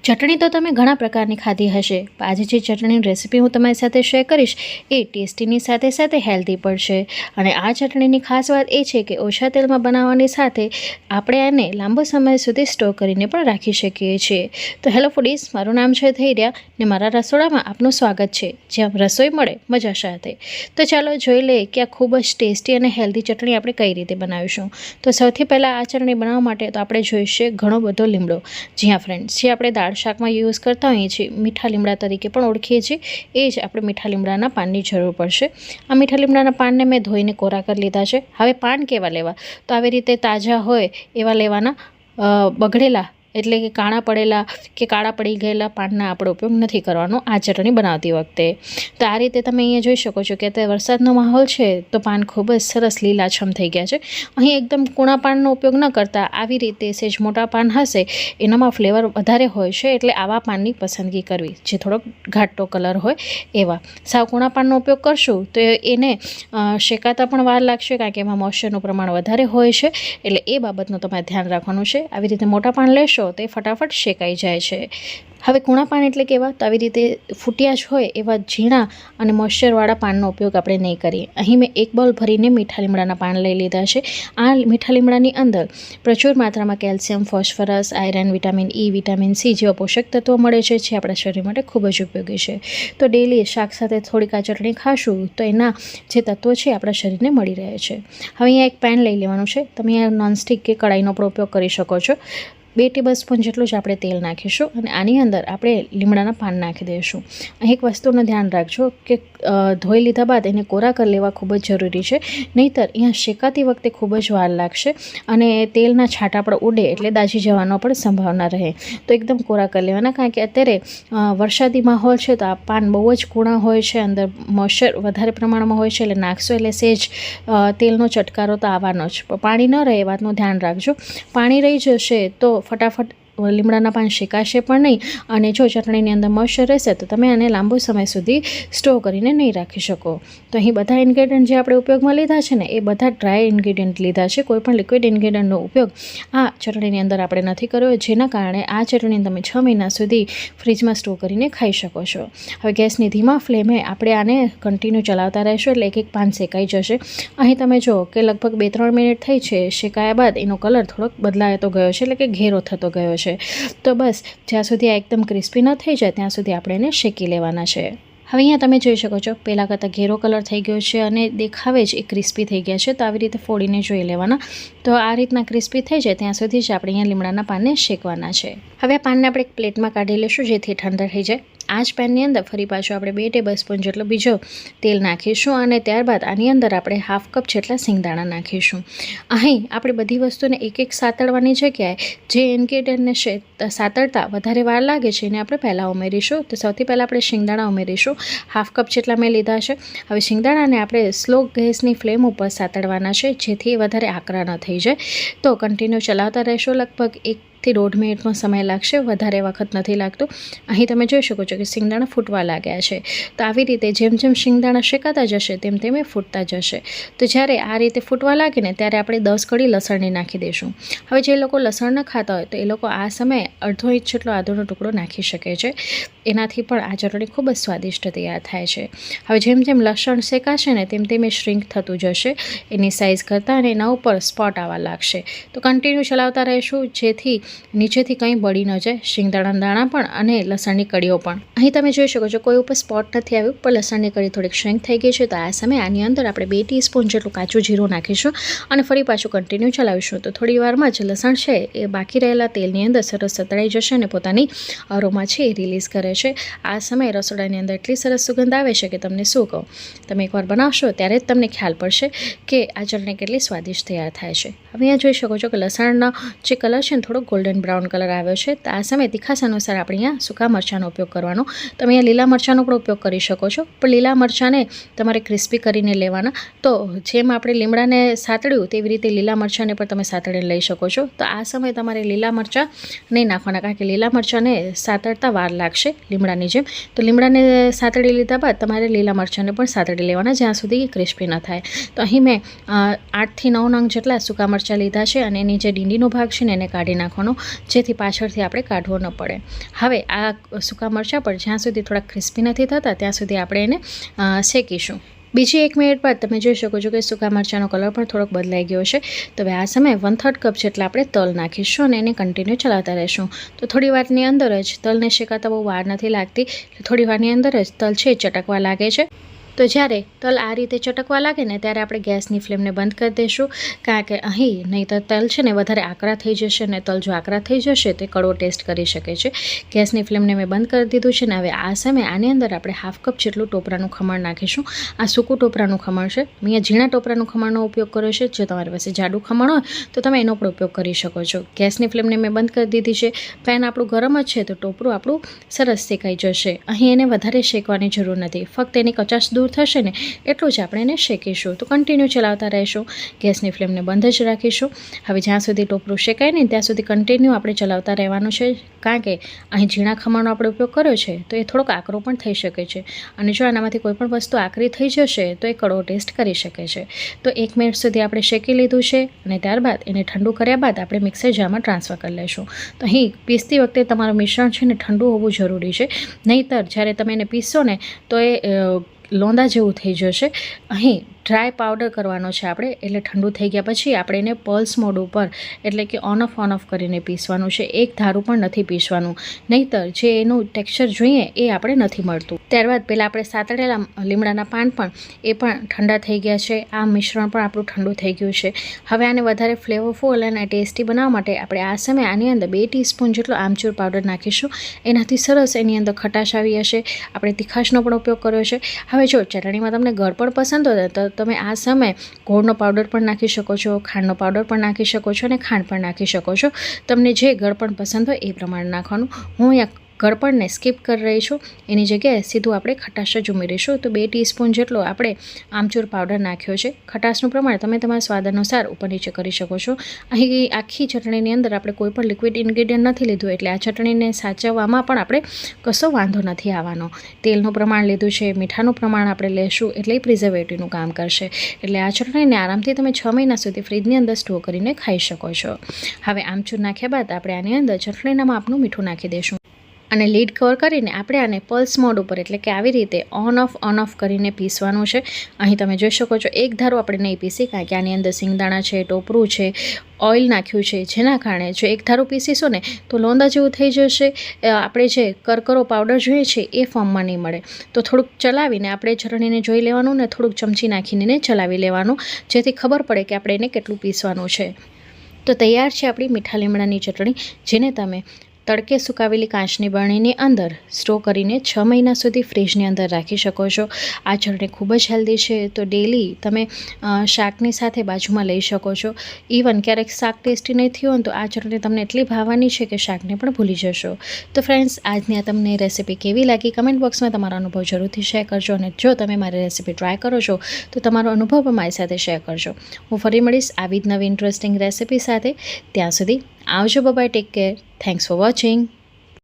ચટણી તો તમે ઘણા પ્રકારની ખાધી હશે, પણ આજે જે ચટણીની રેસીપી હું તમારી સાથે શેર કરીશ એ ટેસ્ટીની સાથે સાથે હેલ્ધી પણ છે. અને આ ચટણીની ખાસ વાત એ છે કે ઓછા તેલમાં બનાવવાની સાથે આપણે આને લાંબો સમય સુધી સ્ટોર કરીને પણ રાખી શકીએ છીએ. તો હેલો ફૂડીઝ, મારું નામ છે ધૈર્યા ને મારા રસોડામાં આપનું સ્વાગત છે, જ્યાં રસોઈ મળે મજા સાથે. તો ચાલો જોઈ લઈએ કે આ ખૂબ જ ટેસ્ટી અને હેલ્ધી ચટણી આપણે કઈ રીતે બનાવીશું. તો સૌથી પહેલાં આ ચટણી બનાવવા માટે તો આપણે જોઈશે ઘણો બધો લીમડો. જી હા ફ્રેન્ડ્સ, જે આપણે દાળ શાકમાં યુઝ કરતા હોઈએ છીએ, મીઠા લીમડા તરીકે પણ ઓળખીએ છીએ, એ જ આપણે મીઠા લીમડાના પાનની જરૂર પડશે. આ મીઠા લીમડાના પાનને મેં ધોઈને કોરા કરી લીધા છે. હવે પાન કેવા લેવા, તો આવી રીતે તાજા હોય એવા લેવાના. બગડેલા એટલે કે કાણા પડેલા કે કાળા પડી ગયેલા પાનના આપણે ઉપયોગ નથી કરવાનો આ ચટણી બનાવતી વખતે. તો આ રીતે તમે અહીંયા જોઈ શકો છો કે અત્યારે વરસાદનો માહોલ છે તો પાન ખૂબ જ સરસ લીલાછમ થઈ ગયા છે. અહીં એકદમ કૂણા પાનનો ઉપયોગ ન કરતા આવી રીતે સેજ મોટા પાન હશે એનામાં ફ્લેવર વધારે હોય છે, એટલે આવા પાનની પસંદગી કરવી જે થોડોક ઘાટો કલર હોય એવા. સાવ કૂણા પાનનો ઉપયોગ કરશું તો એને શેકાતા પણ વાર લાગશે, કારણ કે એમાં મોઇશ્ચરનું પ્રમાણ વધારે હોય છે, એટલે એ બાબતનું તમારે ધ્યાન રાખવાનું છે. આવી રીતે મોટા પાન લેશો તો એ ફટાફટ શેકાઈ જાય છે. હવે કૂણા પાન એટલે કેવા, તો આવી રીતે ફૂટ્યા જ હોય એવા ઝીણા અને મોઇશ્ચરવાળા પાનનો ઉપયોગ આપણે નહીં કરીએ. અહીં મેં એક બાઉલ ભરીને મીઠા લીમડાના પાન લઈ લીધા છે. આ મીઠા લીમડાની અંદર પ્રચુર માત્રામાં calcium, phosphorus, iron, vitamin E, vitamin C જેવા પોષક તત્વો મળે છે, જે આપણા શરીર માટે ખૂબ જ ઉપયોગી છે. તો ડેલી શાક સાથે થોડીક આ ચટણી ખાશું તો એના જે તત્વો છે આપણા શરીરને મળી રહે છે. હવે અહીંયા એક પેન લઈ લેવાનું છે. તમે અહીંયા નોનસ્ટિક કે કડાઈનો પણ ઉપયોગ કરી શકો છો. 2 ટેબલ સ્પૂન જેટલું જ આપણે તેલ નાખીશું અને આની અંદર આપણે લીમડાના પાન નાખી દઈશું. અહીં એક વસ્તુનું ધ્યાન રાખજો કે ધોઈ લીધા બાદ એને કોરા કરી લેવા ખૂબ જ જરૂરી છે, નહીંતર અહીંયા શેકાતી વખતે ખૂબ જ વાર લાગશે અને તેલના છાંટા પણ ઉડે એટલે દાઝી જવાનો પણ સંભાવના રહે. તો એકદમ કોરા કરી લેવાના, કારણ કે અત્યારે વરસાદી માહોલ છે તો આ પાન બહુ જ કૂણા હોય છે, અંદર મોઇશ્ચર વધારે પ્રમાણમાં હોય છે, એટલે નાખશો એટલે સેજ તેલનો ચટકારો તો આવવાનો જ. પાણી ન રહે એ વાતનું ધ્યાન રાખજો. પાણી રહી જશે તો ફટાફટ લીમડાના પાન શેકાશે પણ નહીં, અને જો ચટણીની અંદર મોઇશ્ચર રહેશે તો તમે આને લાંબો સમય સુધી સ્ટોર કરીને નહીં રાખી શકો. તો અહીં બધા ઇન્ગ્રેડિયન્ટ જે આપણે ઉપયોગમાં લીધા છે ને એ બધા ડ્રાય ઇન્ગ્રેડિયન્ટ લીધા છે. કોઈ પણ લિક્વિડ ઇન્ગ્રેડિયન્ટનો ઉપયોગ આ ચટણીની અંદર આપણે નથી કર્યો, જેના કારણે આ ચટણી તમે 6 મહિના સુધી ફ્રીજમાં સ્ટોર કરીને ખાઈ શકો છો. હવે ગેસની ધીમા ફ્લેમે આપણે આને કન્ટિન્યુ ચલાવતા રહેશું એટલે એક પાન શેકાઈ જશે. અહીં તમે જો કે લગભગ 2-3 મિનિટ થઈ છે. શેકાયા બાદ એનો કલર થોડોક બદલાતો ગયો છે, એટલે કે ઘેરો થતો ગયો છે. તો બસ જ્યાં સુધી આ એકદમ ક્રિસ્પી ન થઈ જાય ત્યાં સુધી આપણે એને શેકી લેવાના છે. હવે અહીંયા તમે જોઈ શકો છો પહેલાં કરતાં ઘેરો કલર થઈ ગયો છે અને દેખાવે જ એ ક્રિસ્પી થઈ ગયા છે. તો આવી રીતે ફોડીને જોઈ લેવાના. તો આ રીતના ક્રિસ્પી થઈ જાય ત્યાં સુધી જ આપણે અહીંયા લીમડાના પાનને શેકવાના છે. હવે આ પાનને આપણે એક પ્લેટમાં કાઢી લઈશું જેથી ઠંડા થઈ જાય. આ જ પેનની અંદર ફરી પાછું આપણે 2 ટેબલ સ્પૂન જેટલો બીજો તેલ નાખીશું અને ત્યારબાદ આની અંદર આપણે 1/2 કપ જેટલા સિંગદાણા નાખીશું. અહીં આપણે બધી વસ્તુને એક સાતળવાની જગ્યાએ જે ઇન્ગ્રેડિયન્ટને સાતળતા વધારે વાર લાગે છે એને આપણે પહેલાં ઉમેરીશું. તો સૌથી પહેલાં આપણે સિંગદાણા ઉમેરીશું. 1/2 કપ જેટલા મેં લીધા છે. હવે સિંગદાણાને આપણે સ્લો ગેસની ફ્લેમ ઉપર સાતળવાના છે, જેથી વધારે આકરા ન થઈ જાય. તો કન્ટિન્યુ ચલાવતા રહેશો. લગભગ 1 થી 1.5 મિનિટનો સમય લાગશે, વધારે વખત નથી લાગતો. અહીં તમે જોઈ શકો છો કે સિંગદાણા ફૂટવા લાગ્યા છે. તો આવી રીતે જેમ જેમ સિંગદાણા શેકાતા જશે તેમ તેમ એ ફૂટતા જશે. તો જ્યારે આ રીતે ફૂટવા લાગે ને ત્યારે આપણે 10 કળી લસણની નાખી દઈશું. હવે જે લોકો લસણ ન ખાતા હોય તો એ લોકો આ સમયે અડધો ઇંચ જેટલો આદુનો ટુકડો નાખી શકે છે. એનાથી પણ આ ચટણી ખૂબ જ સ્વાદિષ્ટ તૈયાર થાય છે. હવે જેમ જેમ લસણ શેકાશે ને તેમ તેમ એ શ્રિંક થતું જશે એની સાઇઝ કરતાં, અને એના ઉપર સ્પોટ આવવા લાગશે. તો કન્ટિન્યુ ચલાવતા રહીશું જેથી નીચેથી કંઈ બળી ન જાય, સિંગદાણાના દાણા પણ અને લસણની કળીઓ પણ. અહીં તમે જોઈ શકો છો કોઈ ઉપર સ્પોટ નથી આવ્યું, પણ લસણની કળી થોડીક શ્રિંક થઈ ગઈ છે. તો આ સમયે આની અંદર આપણે 2 ટીસ્પૂન જેટલું કાચું જીરું નાખીશું અને ફરી પાછું કન્ટિન્યુ ચલાવીશું. તો થોડી વારમાં જ લસણ છે એ બાકી રહેલા તેલની અંદર સરસ સતળાઈ જશે અને પોતાની અરોમા છે એ રિલીઝ કરે છે. આ સમયે રસોડાની અંદર એટલી સરસ સુગંધ આવે છે કે તમને શું કહું. તમે એકવાર બનાવશો ત્યારે જ તમને ખ્યાલ પડશે કે આ ચટણી કેટલી સ્વાદિષ્ટ તૈયાર થાય છે. હવે અહીંયા જોઈ શકો છો કે લસણનો જે કલર છે ને થોડો ગોલ્ડન બ્રાઉન કલર આવ્યો છે. તો આ સમયે તીખાસ અનુસાર આપણે અહીંયા સૂકા મરચાંનો ઉપયોગ કરવાનો. તમે અહીંયા લીલા મરચાંનો પણ ઉપયોગ કરી શકો છો, પણ લીલા મરચાંને તમારે ક્રિસ્પી કરીને લેવાના. તો જેમ આપણે લીમડાને સાતળ્યું તેવી રીતે લીલા મરચાંને પણ તમે સાતળીને લઈ શકો છો. તો આ સમયે તમારે લીલા મરચાં નહીં નાખવાના, કારણ કે લીલા મરચાંને સાતળતા વાર લાગશે લીમડાની જેમ. તો લીમડાને સાતળી લીધા બાદ તમારે લીલા મરચાંને પણ સાતળી લેવાના, જ્યાં સુધી ક્રિસ્પી ન થાય. તો અહીં મેં 8 થી 9 નંગ જેટલા સૂકા મરચાં લીધા છે અને એની જે ડીંડીનો ભાગ છે ને એને કાઢી નાખવાનો. લેવાનો, જેથી પાછળથી આપણે કાઢવો ન પડે. હવે આ સૂકા મરચાં પર જ્યાં સુધી થોડા ક્રિસ્પી નથી થતા ત્યાં સુધી આપણે એને શેકીશું. બીજી 1 મિનિટ બાદ તમે જોઈ શકો છો કે સૂકા મરચાંનો કલર પણ થોડોક બદલાઈ ગયો છે. તો હવે આ સમયે 1/3 કપ જેટલા આપણે તલ નાખીશું અને એને કન્ટિન્યુ ચલાવતા રહેશું. તો થોડી વારની અંદર જ તલને શેકાતા બહુ વાર નથી લાગતી. થોડી વારની અંદર જ તલ છે ચટકવા લાગે છે. તો જ્યારે તલ આ રીતે ચટકવા લાગે ને ત્યારે આપણે ગેસની ફ્લેમને બંધ કરી દઈશું, કારણ કે અહીં નહીં તો તલ છે ને વધારે આકરા થઈ જશે, અને તલ જો આકરા થઈ જશે તો કડવો ટેસ્ટ કરી શકે છે. ગેસની ફ્લેમને મેં બંધ કરી દીધું છે ને હવે આ સમયે આની અંદર આપણે 1/2 કપ જેટલું ટોપરાનું ખમણ નાખીશું. આ સૂકું ટોપરાનું ખમણ છે. મેં અહીંયા ઝીણા ટોપરાનું ખમણનો ઉપયોગ કર્યો છે. જો તમારી પાસે જાડું ખમણ હોય તો તમે એનો પણ ઉપયોગ કરી શકો છો. ગેસની ફ્લેમને મેં બંધ કરી દીધી છે. પેન આપણું ગરમ જ છે તો ટોપરું આપણું સરસ શેકાઈ જશે. અહીં એને વધારે શેકવાની જરૂર નથી, ફક્ત એની કચાશ દૂર થશે ને એટલું જ આપણે એને શેકીશું. તો કન્ટિન્યુ ચલાવતા રહીશું. ગેસની ફ્લેમને બંધ જ રાખીશું. હવે જ્યાં સુધી ટોપરું શેકાય ને ત્યાં સુધી કન્ટિન્યુ આપણે ચલાવતા રહેવાનું છે, કારણ કે અહીં ઝીણા ખમણનો આપણે ઉપયોગ કર્યો છે તો એ થોડોક આકરો પણ થઈ શકે છે, અને જો આનામાંથી કોઈ પણ વસ્તુ આકરી થઈ જશે તો એ કડવો ટેસ્ટ કરી શકે છે. તો 1 મિનિટ સુધી આપણે શેકી લીધું છે અને ત્યારબાદ એને ઠંડુ કર્યા બાદ આપણે મિક્સર જારમાં ટ્રાન્સફર કરી લઈશું. તો અહીં પીસતી વખતે તમારું મિશ્રણ છે ને ઠંડુ હોવું જરૂરી છે, નહીંતર જ્યારે તમે એને પીસશો ને તો એ લોંદા જેવું થઈ જશે. અહીં ડ્રાય પાવડર કરવાનો છે આપણે, એટલે ઠંડુ થઈ ગયા પછી આપણે એને પલ્સ મોડ ઉપર એટલે કે ઓન ઓફ કરીને પીસવાનું છે. એક ધારું પણ નથી પીસવાનું, નહીંતર જે એનું ટેક્સચર જોઈએ એ આપણે નથી મળતું. ત્યારબાદ પહેલાં આપણે સાતળેલા લીમડાના પાન પણ એ પણ ઠંડા થઈ ગયા છે. આ મિશ્રણ પણ આપણું ઠંડુ થઈ ગયું છે. હવે આને વધારે ફ્લેવરફુલ અને ટેસ્ટી બનાવવા માટે આપણે આ સમયે આની અંદર 2 ટીસ્પૂન જેટલો આમચૂર પાવડર નાખીશું. એનાથી સરસ એની અંદર ખટાશ આવી હશે. આપણે તીખાશનો પણ ઉપયોગ કર્યો છે. હવે જો ચટણીમાં તમને ગળપણ પસંદ હોય તો તમે આ સમયે ગોળનો પાવડર પણ નાખી શકો છો, ખાંડનો પાવડર પણ નાખી શકો છો અને ખાંડ પણ નાખી શકો છો. તમને જે ગળપણ પસંદ હોય એ પ્રમાણે નાખવાનું. હું અહીંયા ગળપણને સ્કીપ કરી રહી છું, એની જગ્યાએ સીધું આપણે ખટાશ જ ઉમેરીશું. તો 2 ટીસ્પૂન જેટલો આપણે આમચૂર પાવડર નાખ્યો છે. ખટાશનું પ્રમાણ તમે તમારા સ્વાદ અનુસાર ઉપર નીચે કરી શકો છો. અહીં આખી ચટણીની અંદર આપણે કોઈ પણ લિક્વિડ ઇન્ગ્રીડિયન્ટ નથી લીધું, એટલે આ ચટણીને સાચવવામાં પણ આપણે કશો વાંધો નથી આવવાનો. તેલનું પ્રમાણ લીધું છે, મીઠાનું પ્રમાણ આપણે લેશું એટલે એ પ્રિઝર્વેટિવનું કામ કરશે. એટલે આ ચટણીને આરામથી તમે 6 મહિના સુધી ફ્રીજની અંદર સ્ટોર કરીને ખાઈ શકો છો. હવે આમચૂર નાખ્યા બાદ આપણે આની અંદર ચટણીના માપનું મીઠું નાખી દઈશું અને લીડ કવર કરીને આપણે આને પલ્સ મોડ ઉપર એટલે કે આવી રીતે ઓન ઓફ કરીને પીસવાનું છે. અહીં તમે જોઈ શકો છો એક ધારું આપણે નહીં પીસી, કારણ કે આની અંદર સિંગદાણા છે, ટોપરું છે, ઓઇલ નાખ્યું છે, જેના કારણે જો એક ધારું પીસીશું ને તો લોંદા જેવું થઈ જશે. આપણે જે કરકરો પાવડર જોઈએ છે એ ફોર્મમાં નહીં મળે. તો થોડુંક ચલાવીને આપણે ચટણીને જોઈ લેવાનું ને થોડુંક ચમચી નાખીને ચલાવી લેવાનું, જેથી ખબર પડે કે આપણે એને કેટલું પીસવાનું છે. તો તૈયાર છે આપણી મીઠા લીમડાની ચટણી, જેને તમે તડકે સુકાવેલી કાચની બરણીની અંદર સ્ટોર કરીને 6 મહિના સુધી ફ્રીજની અંદર રાખી શકો છો. આ ચટણી ખૂબ જ હેલ્ધી છે, તો ડેલી તમે શાકની સાથે બાજુમાં લઈ શકો છો. ઇવન ક્યારેક શાક ટેસ્ટી નહીં થયું હોય તો આ ચટણી તમને એટલી ભાવવાની છે કે શાકને પણ ભૂલી જશો. તો ફ્રેન્ડ્સ, આજની આ તમને રેસીપી કેવી લાગી કમેન્ટ બોક્સમાં તમારો અનુભવ જરૂરથી શેર કરજો, અને જો તમે મારી રેસીપી ટ્રાય કરો છો તો તમારો અનુભવ પણ મારી સાથે શેર કરજો. હું ફરી મળીશ આવી જ નવી ઇન્ટરેસ્ટિંગ રેસીપી સાથે. ત્યાં સુધી આવજો. Bye, take care. Thanks for watching.